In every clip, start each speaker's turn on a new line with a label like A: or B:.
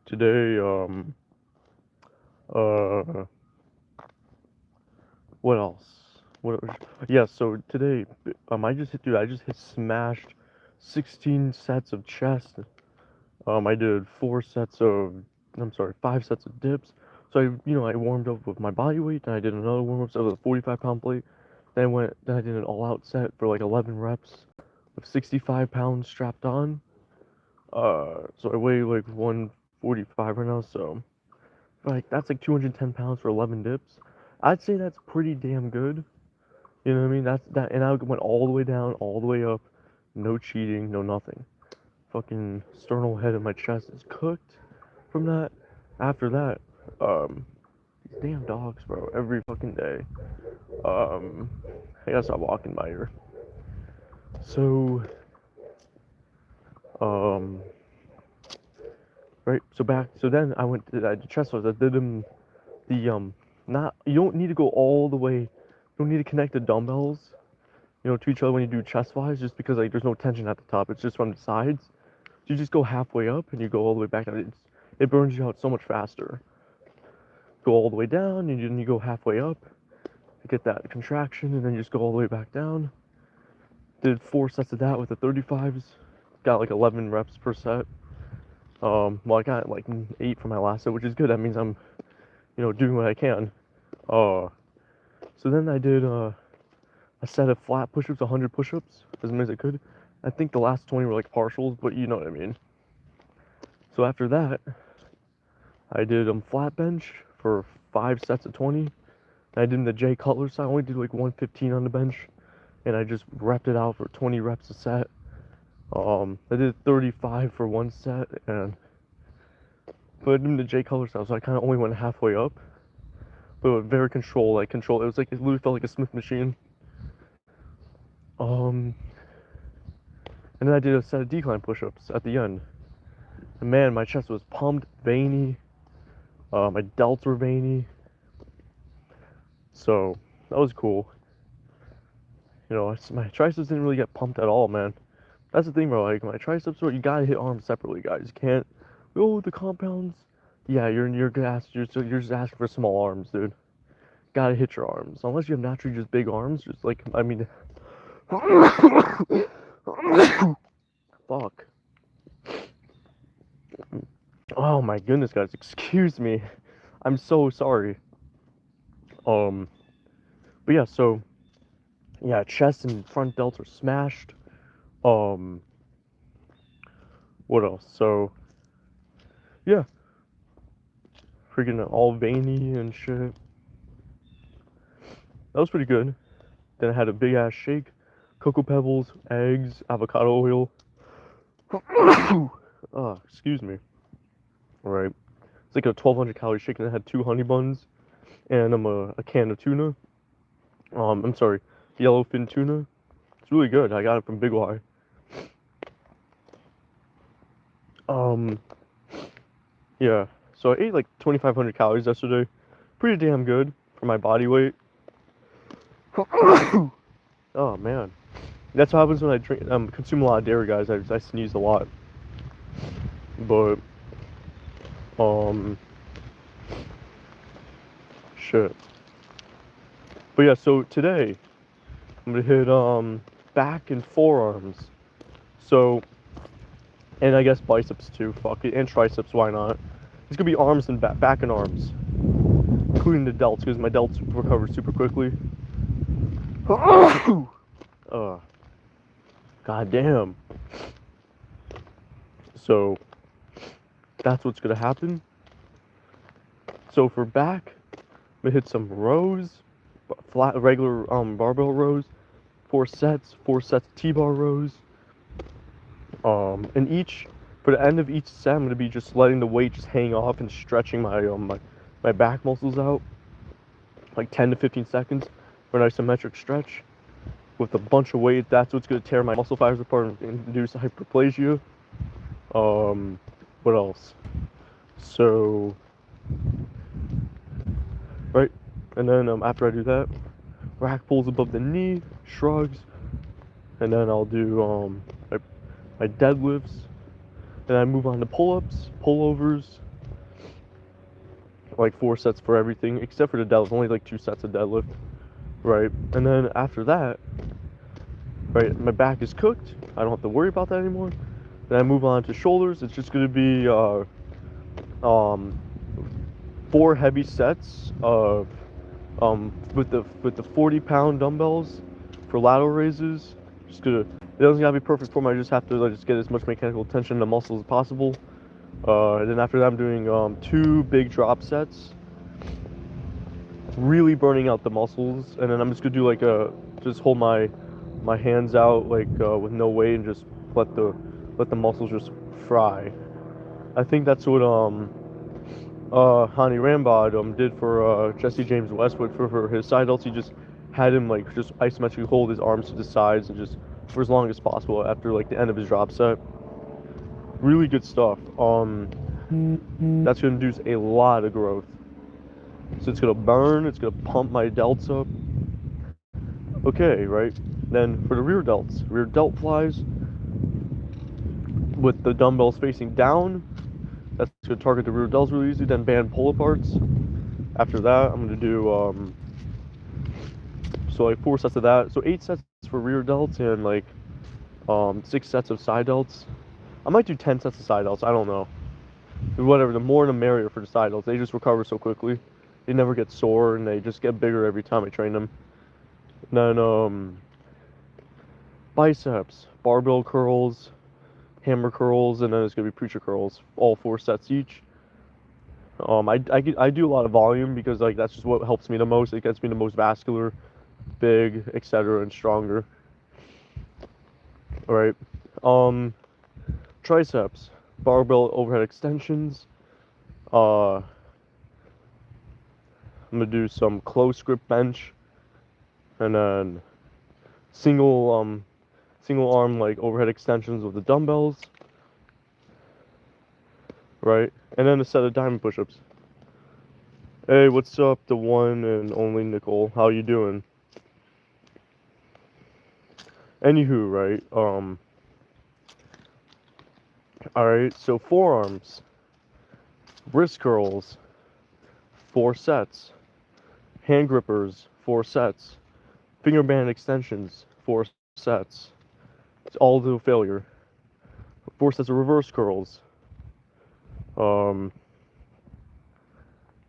A: today, uh, what else? Yeah, so today, I just hit smashed 16 sets of chest. I did 5 sets of dips. So I warmed up with my body weight, then I did another warm up set with a 45-pound plate. Then I did an all-out set for like 11 reps with 65 pounds strapped on. So I weigh like 145 right now, so like that's like 210 pounds for 11 dips. I'd say that's pretty damn good. You know what I mean? That's that, and I went all the way down, all the way up, no cheating, no nothing. Fucking sternal head of my chest is cooked from that. After that, these damn dogs, bro, every fucking day. Um, I gotta stop walking by here. So, um, right. So then I did chest bars. I did them the not you don't need to go all the way. You don't need to connect the dumbbells, to each other when you do chest flies, just because like there's no tension at the top. It's just from the sides. So you just go halfway up and you go all the way back down. It burns you out so much faster. Go all the way down and then you go halfway up to get that contraction, and then you just go all the way back down. Did 4 sets of that with the 35s. Got like 11 reps per set. Well, I got like 8 for my last set, which is good. That means I'm, doing what I can. Uh, so then I did a set of flat push-ups, 100 push-ups, as many as I could. I think the last 20 were like partials, but you know what I mean. So after that, I did flat bench for 5 sets of 20. And I did the Jay Cutler side. I only did like 115 on the bench, and I just repped it out for 20 reps a set. I did 35 for one set, and but I did the Jay Cutler style, so I kind of only went halfway up, but very controlled. Like control, it literally felt like a Smith machine. Um, and then I did a set of decline push-ups at the end. And man, my chest was pumped, veiny. My delts were veiny. So that was cool. My triceps didn't really get pumped at all, man. That's the thing, bro. Like my triceps, you gotta hit arms separately, guys. You can't. Oh, the compounds. Yeah, you're just asking for small arms, dude. Gotta hit your arms. Unless you have naturally just big arms, just like I mean. Fuck. Oh my goodness, guys. Excuse me. I'm so sorry. Um. But yeah, so yeah, chest and front delts are smashed. Um. What else? So yeah, freaking all veiny and shit. That was pretty good. Then I had a big ass shake, cocoa pebbles, eggs, avocado oil. Excuse me. All right. It's like a 1,200 calorie shake, and it had 2 honey buns and a can of tuna. I'm sorry, yellowfin tuna. It's really good. I got it from Big Y. Um, yeah. So I ate like 2,500 calories yesterday. Pretty damn good for my body weight. Oh man, that's what happens when I drink consume a lot of dairy, guys. I sneeze a lot. But um shit. But yeah, so today I'm gonna hit back and forearms. So, and I guess biceps too. Fuck it, and triceps. Why not? It's gonna be arms and back and arms, including the delts, because my delts recover super quickly. God damn. So that's what's gonna happen. So for back, I'm gonna hit some rows, flat regular barbell rows, 4 sets of T-bar rows. And for the end of each set, I'm gonna be just letting the weight just hang off and stretching my back muscles out, like 10 to 15 seconds for an isometric stretch with a bunch of weight. That's what's gonna tear my muscle fibers apart and induce hyperplasia. What else? So, right, and then after I do that, rack pulls above the knee, shrugs, and then I'll do my deadlifts. Then I move on to pull-ups, pullovers, like 4 sets for everything except for the deadlift. Only like 2 sets of deadlift, right? And then after that, right, my back is cooked. I don't have to worry about that anymore. Then I move on to shoulders. It's just gonna be um 4 heavy sets of with the 40-pound dumbbells for lateral raises. Just gonna, it doesn't gotta be perfect form. I just have to like, just get as much mechanical tension in the muscles as possible. And then after that, I'm doing 2 big drop sets, really burning out the muscles. And then I'm just gonna do like just hold my hands out like with no weight and just let the muscles just fry. I think that's what Hani Rambod did for Jesse James Westwood for his side delts. He just had him like just isometrically hold his arms to the sides and just for as long as possible after like the end of his drop set. Really good stuff. That's gonna induce a lot of growth. So it's gonna burn. It's gonna pump my delts up. Okay, right. Then for the rear delts, rear delt flies with the dumbbells facing down. That's gonna target the rear delts really easy. Then band pull aparts. After that, I'm gonna do so like 4 sets of that. So 8 sets for rear delts and like 6 sets of side delts. I might do 10 sets of side delts. I don't know. Whatever. The more the merrier for the side delts. They just recover so quickly. They never get sore and they just get bigger every time I train them. And then biceps, barbell curls, hammer curls, and then it's gonna be preacher curls. All 4 sets each. I do a lot of volume because like that's just what helps me the most. It gets me the most vascular, big, etc., and stronger. All right. Triceps, barbell overhead extensions. I'm gonna do some close grip bench, and then single arm like overhead extensions with the dumbbells. Right, and then a set of diamond push-ups. Hey, what's up, the one and only Nicole? How you doing? Anywho, right, alright, so forearms, wrist curls, 4 sets, hand grippers, 4 sets, finger band extensions, 4 sets. It's all to failure. 4 sets of reverse curls, and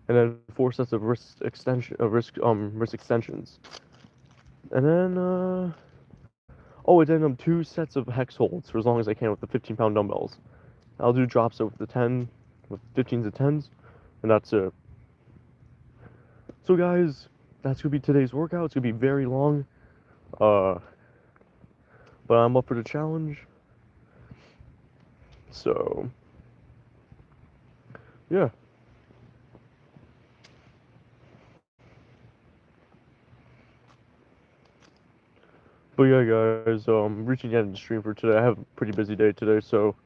A: then 4 sets of wrist extensions, and then oh, and then 2 sets of hex holds for as long as I can with the 15-pound dumbbells. I'll do drops with the 15s and 10s, and that's it. So guys, that's gonna be today's workout. It's gonna be very long, but I'm up for the challenge. So yeah. But yeah, guys, reaching the end of the stream for today. I have a pretty busy day today, so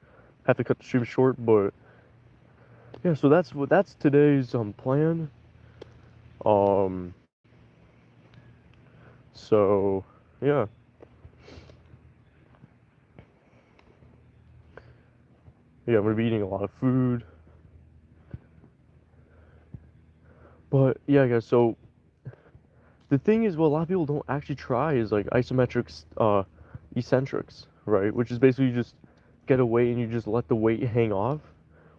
A: I have to cut the stream short. But yeah, so that's today's plan. So yeah. Yeah, I'm gonna be eating a lot of food. But yeah, guys, so the thing is what a lot of people don't actually try is like isometrics, eccentrics, right? Which is basically you just get a weight and you just let the weight hang off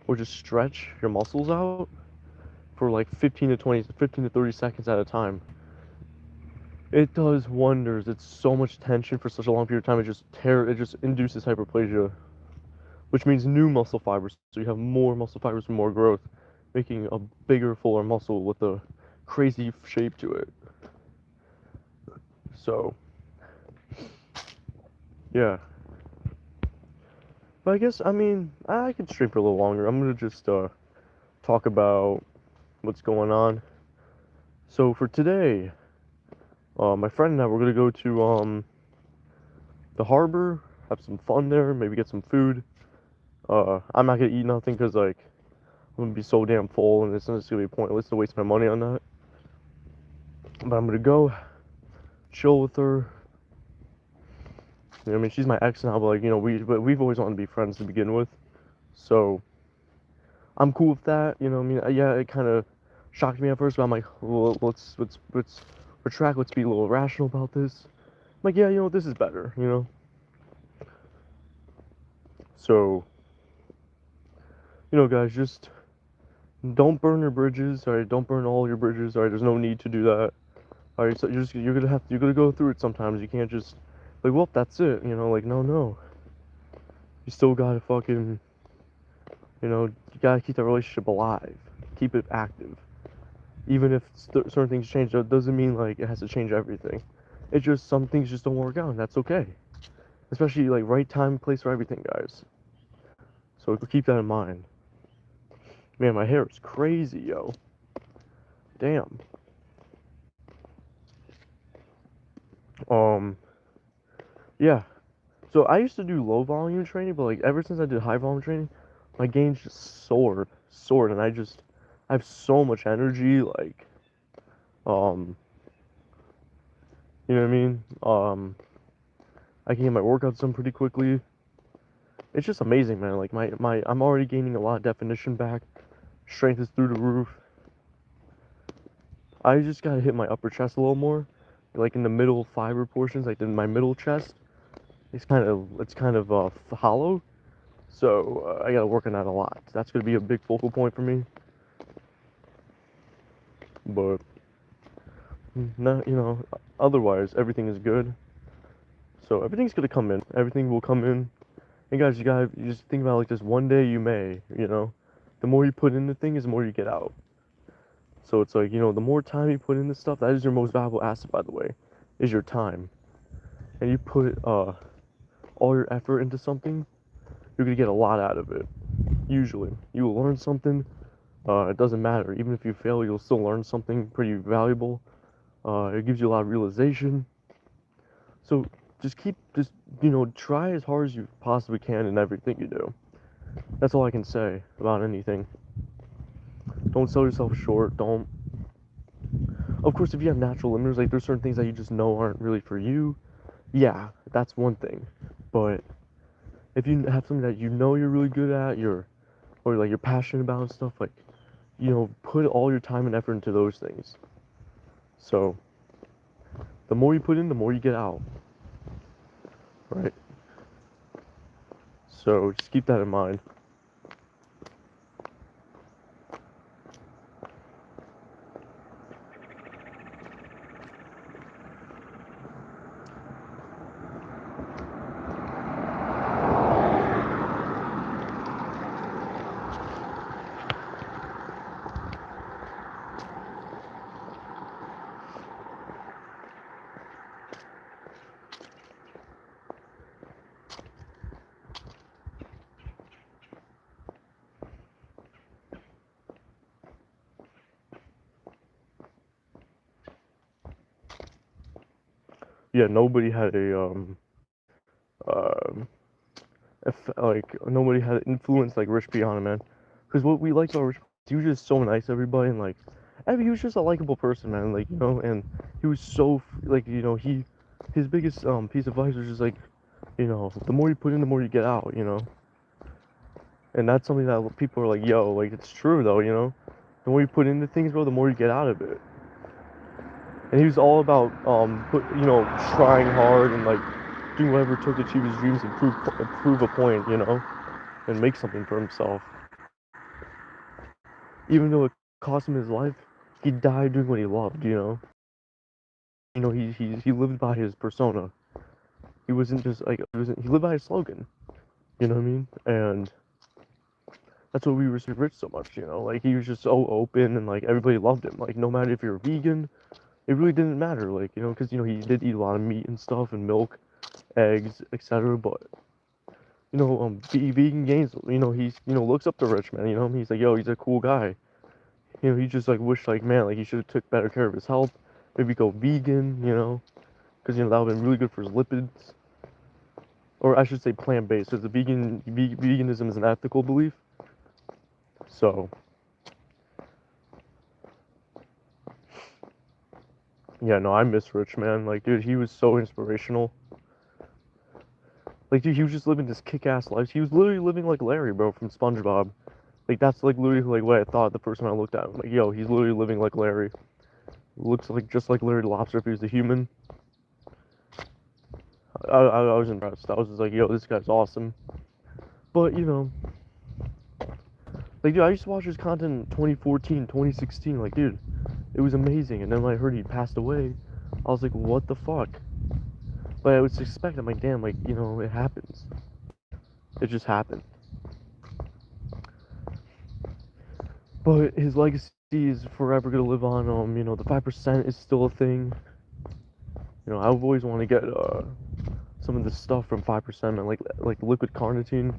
A: or just stretch your muscles out for like 15 to 30 seconds at a time. It does wonders. It's so much tension for such a long period of time. It just induces hyperplasia, which means new muscle fibers. So you have more muscle fibers and more growth, making a bigger, fuller muscle with a crazy shape to it. So, yeah. But I guess, I mean, I could stream for a little longer. I'm gonna just talk about what's going on. So for today, my friend and I, we're gonna go to the harbor, have some fun there, maybe get some food. I'm not gonna eat nothing because like I'm gonna be so damn full, and it's just gonna be pointless to waste my money on that. But I'm gonna go chill with her. You know, I mean, she's my ex now, but like, you know, we've always wanted to be friends to begin with, so I'm cool with that. You know, I mean, yeah, it kind of shocked me at first, but I'm like, well, let's retract. Let's be a little rational about this. I'm like, yeah, this is better, So, guys, just don't burn your bridges. All right, don't burn all your bridges. All right, there's no need to do that. All right, so you're gonna go through it sometimes. You can't just like, well, that's it. Like no. You still gotta fucking, you gotta keep that relationship alive. Keep it active. Even if certain things change, that doesn't mean like it has to change everything. It's just some things just don't work out, and that's okay. Especially like right time, place for everything, guys. So keep that in mind. Man, my hair is crazy, yo. Damn. Um, yeah. So I used to do low volume training, but like ever since I did high volume training, my gains just soared, and I have so much energy. Like, um, you know what I mean? I can get my workouts done pretty quickly. It's just amazing, man. Like I'm already gaining a lot of definition back. Strength is through the roof. I just gotta hit my upper chest a little more, like in the middle fiber portions, like in my middle chest. It's kind of hollow, so I gotta work on that a lot. That's gonna be a big focal point for me. But no, otherwise everything is good. So everything's gonna come in. Everything will come in. And guys, you just think about it like this: one day you may, the more you put into things, the more you get out. So it's like, the more time you put into stuff, that is your most valuable asset, by the way, is your time. And you put all your effort into something, you're gonna get a lot out of it. Usually, you will learn something. It doesn't matter. Even if you fail, you'll still learn something pretty valuable. It gives you a lot of realization. So try as hard as you possibly can in everything you do. That's all I can say about anything. Don't sell yourself short. Don't. Of course, if you have natural limiters, like there's certain things that you just know aren't really for you. Yeah, that's one thing. But if you have something that you know you're really good at, or like you're passionate about and stuff, like put all your time and effort into those things. So the more you put in, the more you get out. Right? So just keep that in mind. Yeah, nobody had um like nobody had an influence like Rich Piana, man. Because what we liked about Rich, he was just so nice to everybody, and like, he was just a likable person, man. Like, and he was so like, his biggest piece of advice was just like, the more you put in, the more you get out, and that's something that people are like, yo, like it's true though, the more you put into things, bro, the more you get out of it. And he was all about trying hard and like doing whatever it took to achieve his dreams and prove a point, and make something for himself. Even though it cost him his life, he died doing what he loved, he lived by his persona. He wasn't just like he lived by his slogan. You know what I mean? And that's what we respect Rich so much, like he was just so open and like everybody loved him. Like no matter if you're a vegan, it really didn't matter, like, because he did eat a lot of meat and stuff and milk, eggs, etc. But vegan gains, he's looks up to Rich, man. He's like, yo, he's a cool guy. He just like wished like, man, like he should have took better care of his health. Maybe go vegan, because that would have been really good for his lipids. Or I should say plant-based, because veganism is an ethical belief. So yeah, no, I miss Rich, man. Like, dude, he was so inspirational. Like, dude, he was just living this kick-ass life. He was literally living like Larry, bro, from SpongeBob. Like that's like literally like what I thought the first time I looked at him. Like, yo, he's literally living like Larry. Looks like just like Larry the Lobster if he was a human. I was impressed. I was just like, yo, this guy's awesome. But you know, like, dude, I used to watch his content in 2014, 2016. Like, dude, it was amazing. And then when I heard he passed away, I was like, what the fuck? But I was expecting, I'm like, damn, like, you know, it happens. It just happened. But his legacy is forever gonna live on. You know, the 5% is still a thing. You know, I've always wanted to get some of the stuff from 5%, and like liquid carnitine.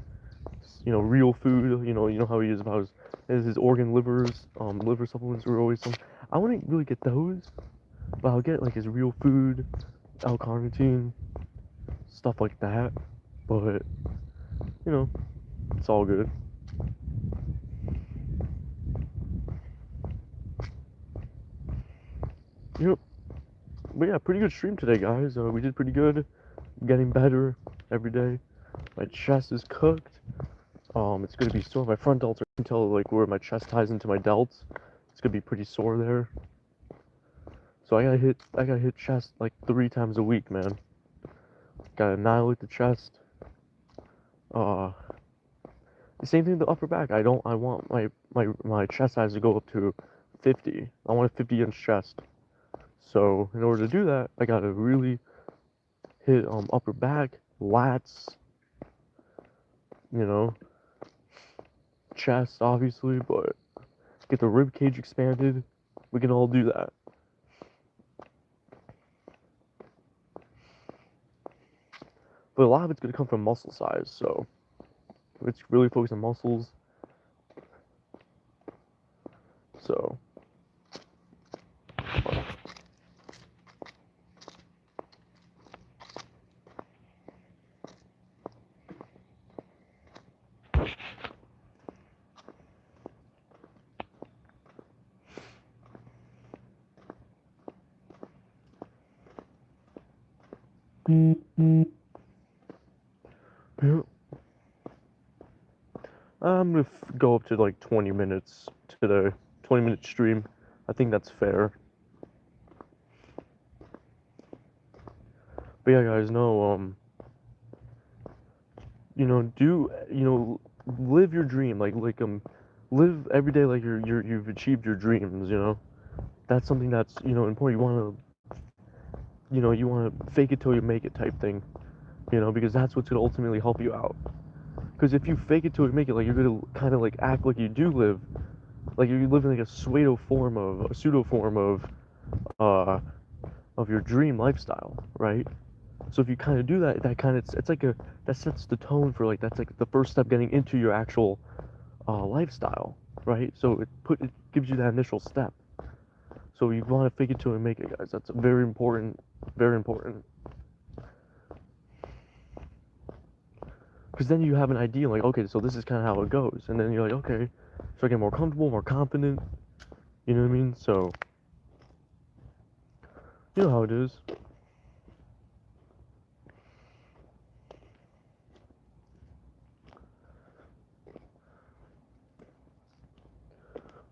A: You know, real food. You know how he is about his organ livers, liver supplements were always some. I wouldn't really get those, but I'll get like his real food, L-carnitine, stuff like that. But you know, it's all good. Yep. But yeah, pretty good stream today, guys. We did pretty good. Getting better every day. My chest is cooked. It's gonna be sore. My front delts are until like where my chest ties into my delts. It's gonna be pretty sore there. So I gotta hit chest like 3 times a week, man. Gotta annihilate the chest. Uh, the same thing with the upper back. I want my chest size to go up to 50. I want a 50-inch chest. So in order to do that, I gotta really hit upper back, lats, you know, chest obviously, but get the rib cage expanded. We can all do that. But a lot of it's gonna come from muscle size, so it's really focused on muscles. So yeah. I'm gonna go up to like 20 minutes today. 20-minute stream. I think that's fair. But yeah, guys, no, you know, live your dream. Live every day like you've achieved your dreams. You know, that's something that's important. You want to fake it till you make it type thing. You know, because that's what's gonna ultimately help you out. Because if you fake it till you make it, like you're gonna kind of like act like you do live, like you're living like a pseudo form uh of your dream lifestyle, right? So if you kind of do that, that kind of it's like a that sets the tone for like that's like the first step getting into your actual lifestyle, right? So it gives you that initial step. So you want to fake it till you make it, guys. That's very important, very important. Because then you have an idea, like, okay, so this is kind of how it goes, and then you're like, okay, so I get more comfortable, more confident. You know what I mean? So you know how it is.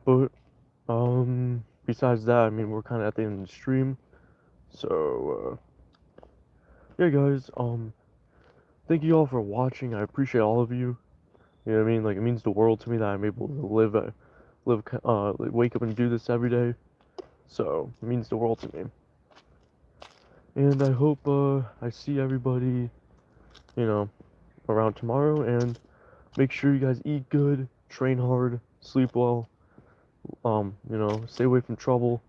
A: But besides that, I mean, we're kind of at the end of the stream. So yeah, guys. Thank you all for watching. I appreciate all of you. You know what I mean? Like, it means the world to me that I'm able to wake up and do this every day. So it means the world to me. And I hope I see everybody, you know, around tomorrow. And make sure you guys eat good, train hard, sleep well. You know, stay away from trouble.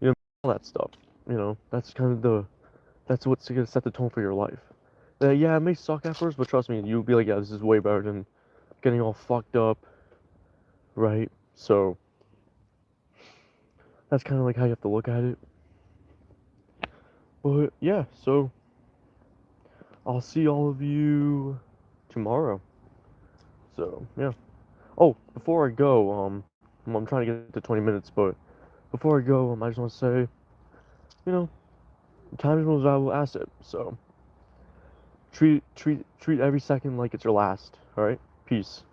A: You know, all that stuff. You know, that's what's gonna set the tone for your life. Yeah, it may suck at first, but trust me, you'll be like, yeah, this is way better than getting all fucked up, right? So that's kind of like how you have to look at it. But yeah, so I'll see all of you tomorrow. So yeah. Oh, before I go, I'm trying to get to 20 minutes, but before I go, I just want to say, you know, time is the most valuable asset. So treat every second like it's your last. All right, peace.